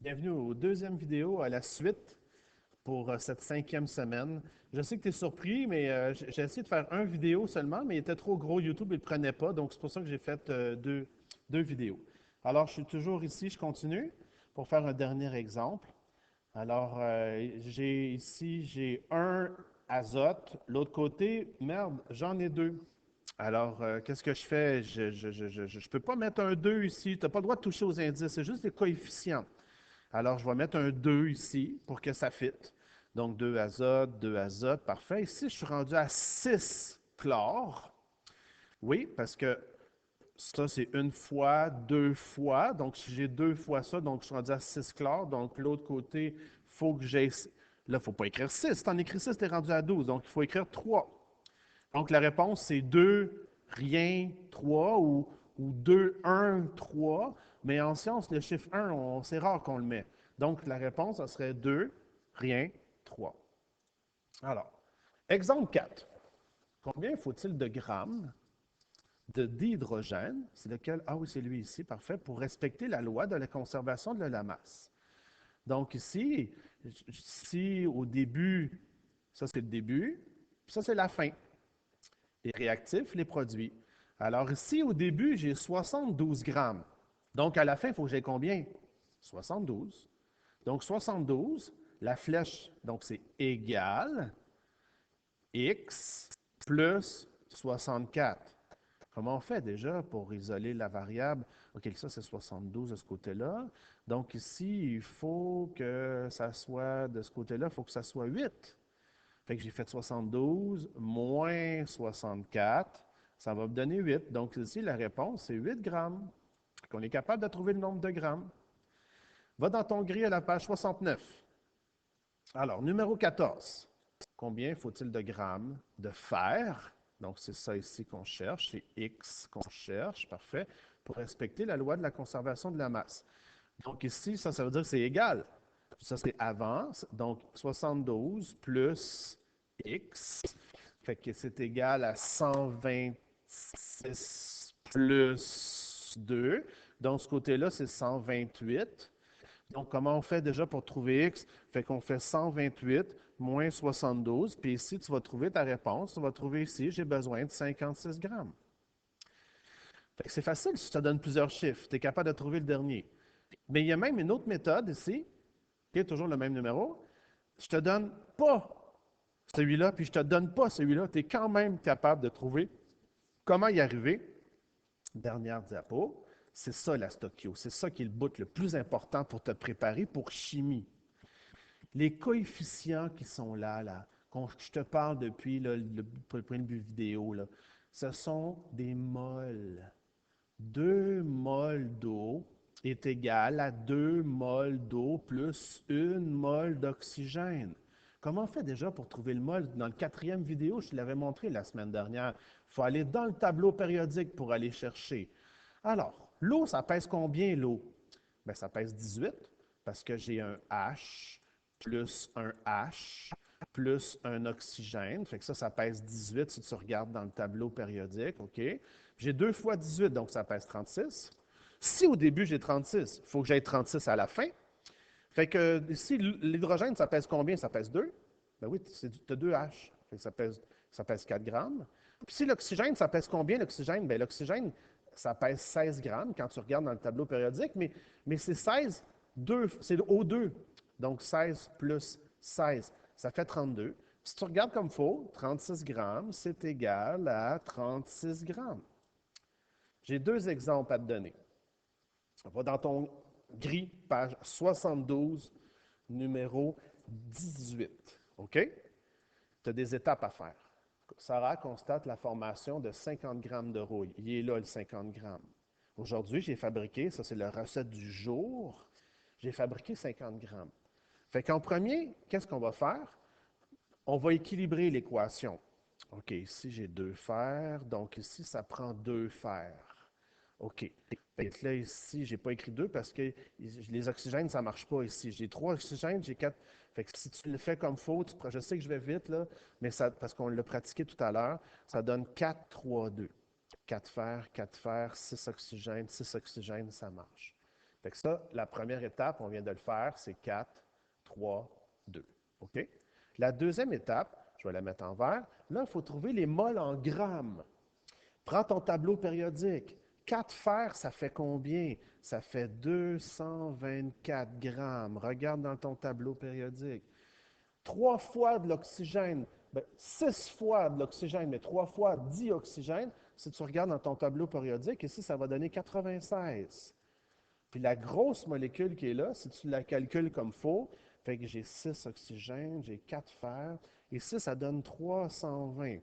Bienvenue au deuxième vidéo à la suite pour cette cinquième semaine. Je sais que tu es surpris, mais j'ai essayé de faire une vidéo seulement, mais il était trop gros, YouTube ne le prenait pas, donc c'est pour ça que j'ai fait deux vidéos. Alors, je suis toujours ici, je continue pour faire un dernier exemple. Alors, j'ai un azote, l'autre côté, merde, j'en ai deux. Alors, qu'est-ce que je fais? Je peux pas mettre un 2 ici, tu n'as pas le droit de toucher aux indices, c'est juste des coefficients. Alors, je vais mettre un 2 ici pour que ça fitte. Donc, 2 azote, parfait. Ici, je suis rendu à 6 chlore. Oui, parce que ça, c'est une fois, deux fois. Donc, si j'ai deux fois ça, donc je suis rendu à 6 chlore. Donc, l'autre côté, il faut que j'ai... Là, il ne faut pas écrire 6. Si tu en écris 6, tu es rendu à 12. Donc, il faut écrire 3. Donc, la réponse, c'est 2, rien, 3 ou 2, 1, 3. Mais en science, le chiffre 1, c'est rare qu'on le met. Donc, la réponse, ça serait 2, rien, 3. Alors, exemple 4. Combien faut-il de grammes de dihydrogène? C'est lequel? Ah oui, c'est lui ici, parfait, pour respecter la loi de la conservation de la masse. Donc ici, si au début, ça c'est le début, puis ça c'est la fin. Les réactifs, les produits. Alors ici, au début, j'ai 72 grammes. Donc à la fin, il faut que j'ai combien? 72. Donc 72, la flèche, donc c'est égal x plus 64. Comment on fait déjà pour isoler la variable? OK, ça c'est 72 de ce côté-là. Donc ici, il faut que ça soit de ce côté-là, il faut que ça soit 8. Fait que j'ai fait 72 moins 64, ça va me donner 8. Donc ici, la réponse, c'est 8 grammes. Fait qu'on est capable de trouver le nombre de grammes. Va dans ton gris à la page 69. Alors, numéro 14. Combien faut-il de grammes de fer? Donc, c'est ça ici qu'on cherche. C'est X qu'on cherche. Parfait. Pour respecter la loi de la conservation de la masse. Donc, ici, ça veut dire que c'est égal. Ça, c'est avant. Donc, 72 plus X. Fait que c'est égal à 126 plus 2. Donc, ce côté-là, c'est 128. Donc, comment on fait déjà pour trouver X? Fait qu'on fait 128 moins 72. Puis ici, tu vas trouver ta réponse. Tu vas trouver ici, j'ai besoin de 56 grammes. Fait que c'est facile si je te donne plusieurs chiffres. Tu es capable de trouver le dernier. Mais il y a même une autre méthode ici, qui est toujours le même numéro. Je te donne pas celui-là, puis je te donne pas celui-là. Tu es quand même capable de trouver comment y arriver. Dernière diapo. C'est ça la stochio. C'est ça qui est le bout le plus important pour te préparer pour chimie. Les coefficients qui sont là, quand je te parle depuis le point de vue vidéo, là, ce sont des moles. 2 moles d'eau est égal à 2 moles d'eau plus 1 mole d'oxygène. Comment on fait déjà pour trouver le mol? Dans le quatrième vidéo, je te l'avais montré la semaine dernière. Il faut aller dans le tableau périodique pour aller chercher. Alors, l'eau, ça pèse combien l'eau? Bien, ça pèse 18 parce que j'ai un H plus un H plus un oxygène. Fait que ça pèse 18 si tu regardes dans le tableau périodique. OK? J'ai 2 fois 18, donc ça pèse 36. Si au début j'ai 36, il faut que j'aille 36 à la fin. Fait que si l'hydrogène, ça pèse combien? Ça pèse 2. Ben oui, tu as 2 H. Fait que ça pèse 4 grammes. Puis si l'oxygène, ça pèse combien l'oxygène? Bien, l'oxygène, ça pèse 16 grammes quand tu regardes dans le tableau périodique, mais c'est 16, 2, c'est O2. Donc 16 plus 16, ça fait 32. Si tu regardes comme il faut, 36 grammes, c'est égal à 36 grammes. J'ai deux exemples à te donner. Va dans ton gris, page 72, numéro 18. OK? Tu as des étapes à faire. Sarah constate la formation de 50 grammes de rouille. Il est là, le 50 grammes. Aujourd'hui, j'ai fabriqué, ça c'est la recette du jour, j'ai fabriqué 50 grammes. Fait qu'en premier, qu'est-ce qu'on va faire? On va équilibrer l'équation. OK, ici j'ai 2 fers, donc ici ça prend 2 fers. OK. Fait que là, ici, je n'ai pas écrit 2 parce que les oxygènes, ça ne marche pas ici. J'ai 3 oxygènes, j'ai 4. Fait que si tu le fais comme il faut, je sais que je vais vite, là, mais ça, parce qu'on l'a pratiqué tout à l'heure, ça donne 4, 3, 2. 4 fers, 6 oxygènes, 6 oxygènes, ça marche. Fait que ça, la première étape, on vient de le faire, c'est 4, 3, 2. OK? La deuxième étape, je vais la mettre en vert. Là, il faut trouver les moles en grammes. Prends ton tableau périodique. 4 fers, ça fait combien? Ça fait 224 grammes. Regarde dans ton tableau périodique. 3 fois de l'oxygène, 6 fois de l'oxygène, mais 3 fois dioxygène, si tu regardes dans ton tableau périodique, ici, ça va donner 96. Puis la grosse molécule qui est là, si tu la calcules comme faux, fait que j'ai 6 oxygènes, j'ai 4 fer, et 6, ça donne 320.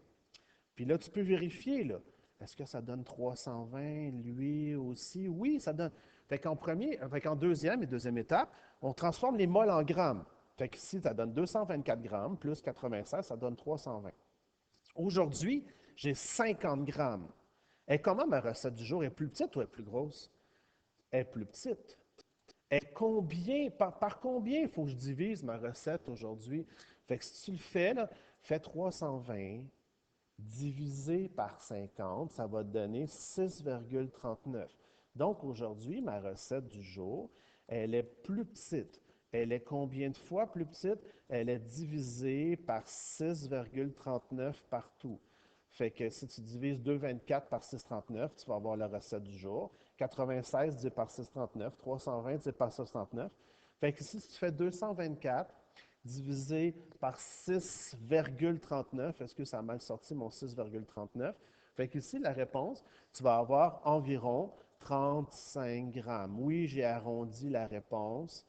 Puis là, tu peux vérifier, là. Est-ce que ça donne 320, lui aussi? Oui, ça donne. Fait qu'en deuxième étape, on transforme les moles en grammes. Fait qu'ici, ça donne 224 grammes plus 96, ça donne 320. Aujourd'hui, j'ai 50 grammes. Et comment ma recette du jour est plus petite ou est plus grosse? Elle est plus petite. Et par combien il faut que je divise ma recette aujourd'hui? Fait que si tu le fais, là, fais 320 divisé par 50, ça va te donner 6,39. Donc aujourd'hui, ma recette du jour, elle est plus petite. Elle est combien de fois plus petite? Elle est divisée par 6,39 partout. Fait que si tu divises 2,24 par 6,39, tu vas avoir la recette du jour. 96 divisé par 6,39, 320 divisé par 6,39. Fait que si tu fais 224 divisé par 6,39, est-ce que ça a mal sorti mon 6,39? Fait qu'ici, la réponse, tu vas avoir environ 35 grammes. Oui, j'ai arrondi la réponse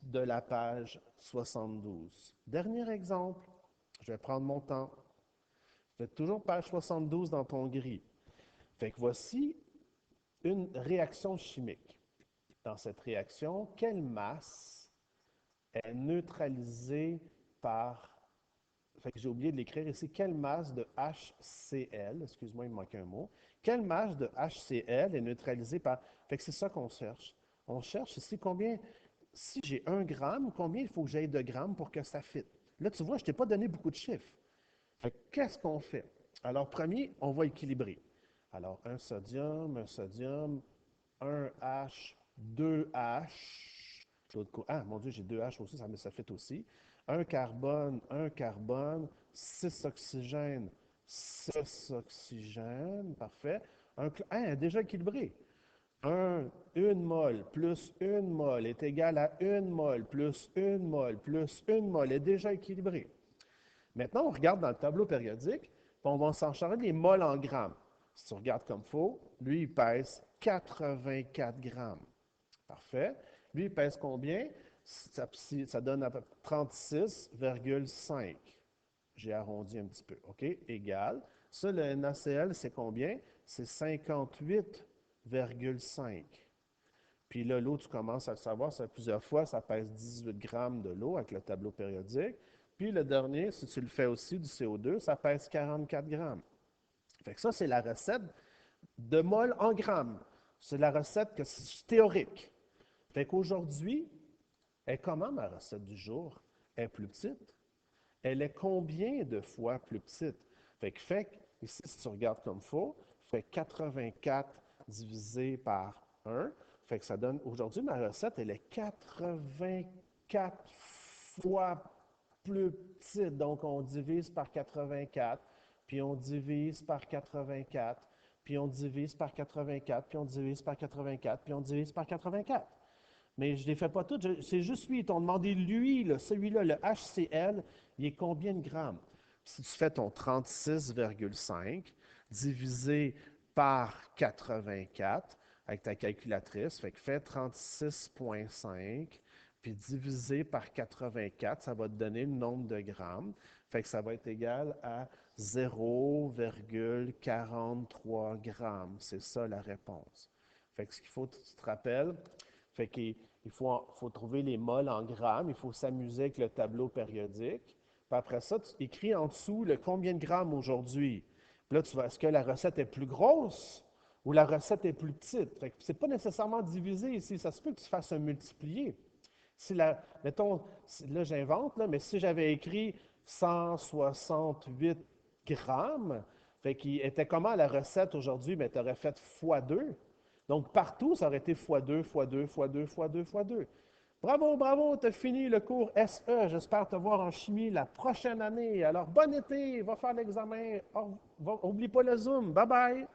de la page 72. Dernier exemple, je vais prendre mon temps. Fais toujours page 72 dans ton gris. Fait que voici une réaction chimique. Dans cette réaction, quelle masse est neutralisée par... Fait que j'ai oublié de l'écrire ici. Quelle masse de HCl, excuse-moi, il me manquait un mot. Quelle masse de HCl est neutralisée par... Fait que c'est ça qu'on cherche. On cherche ici combien... Si j'ai 1 gramme, combien il faut que j'aille de grammes pour que ça fitte? Là, tu vois, je ne t'ai pas donné beaucoup de chiffres. Fait que qu'est-ce qu'on fait? Alors, premier, on va équilibrer. Alors, un sodium, un H, 2H. Ah, mon Dieu, j'ai 2H aussi, ça fait aussi. Un carbone, 6 oxygènes, 6 oxygènes, parfait. Déjà équilibré. Une mole plus une mole est égal à une mole plus une mole plus une mole est déjà équilibré. Maintenant, on regarde dans le tableau périodique, puis on va s'en charger des moles en grammes. Si tu regardes comme il faut, lui, il pèse 84 grammes. Parfait. Lui, il pèse combien? Ça donne à peu près 36,5. J'ai arrondi un petit peu. OK? Égal. Ça, le NaCl, c'est combien? C'est 58,5. Puis là, l'eau, tu commences à le savoir, ça fait plusieurs fois, ça pèse 18 grammes de l'eau avec le tableau périodique. Puis le dernier, si tu le fais aussi, du CO2, ça pèse 44 grammes. Fait que ça, c'est la recette de mol en grammes. C'est la recette théorique. Fait qu'aujourd'hui, comment ma recette du jour? Elle est plus petite. Elle est combien de fois plus petite? Ici, si tu regardes comme il faut, fait 84 divisé par 1. Fait que ça donne, aujourd'hui, ma recette, elle est 84 fois plus petite. Donc, on divise par 84, puis on divise par 84, puis on divise par 84, puis on divise par 84, puis on divise par 84. Mais je ne les fais pas toutes, c'est juste lui. Ils t'ont demandé lui, celui-là, le HCl, il est combien de grammes? Si tu fais ton 36,5 divisé par 84 avec ta calculatrice, fait que fais 36,5 puis divisé par 84, ça va te donner le nombre de grammes. Fait que ça va être égal à 0,43 grammes. C'est ça la réponse. Fait que ce qu'il faut que tu te rappelles, fait qu'il faut trouver les moles en grammes, il faut s'amuser avec le tableau périodique. Puis après ça, tu écris en dessous le combien de grammes aujourd'hui. Puis là, tu vas, est-ce que la recette est plus grosse ou la recette est plus petite? Fait que c'est pas nécessairement divisé ici. Ça se peut que tu fasses un multiplié. Mettons, là j'invente, là, mais si j'avais écrit 168 grammes, fait qu'il était comment la recette aujourd'hui? Mais tu aurais fait x2. Donc, partout, ça aurait été x2, x2, x2, x2, x2. Bravo, bravo, tu as fini le cours SE. J'espère te voir en chimie la prochaine année. Alors, bon été, va faire l'examen. Oublie pas le Zoom. Bye bye.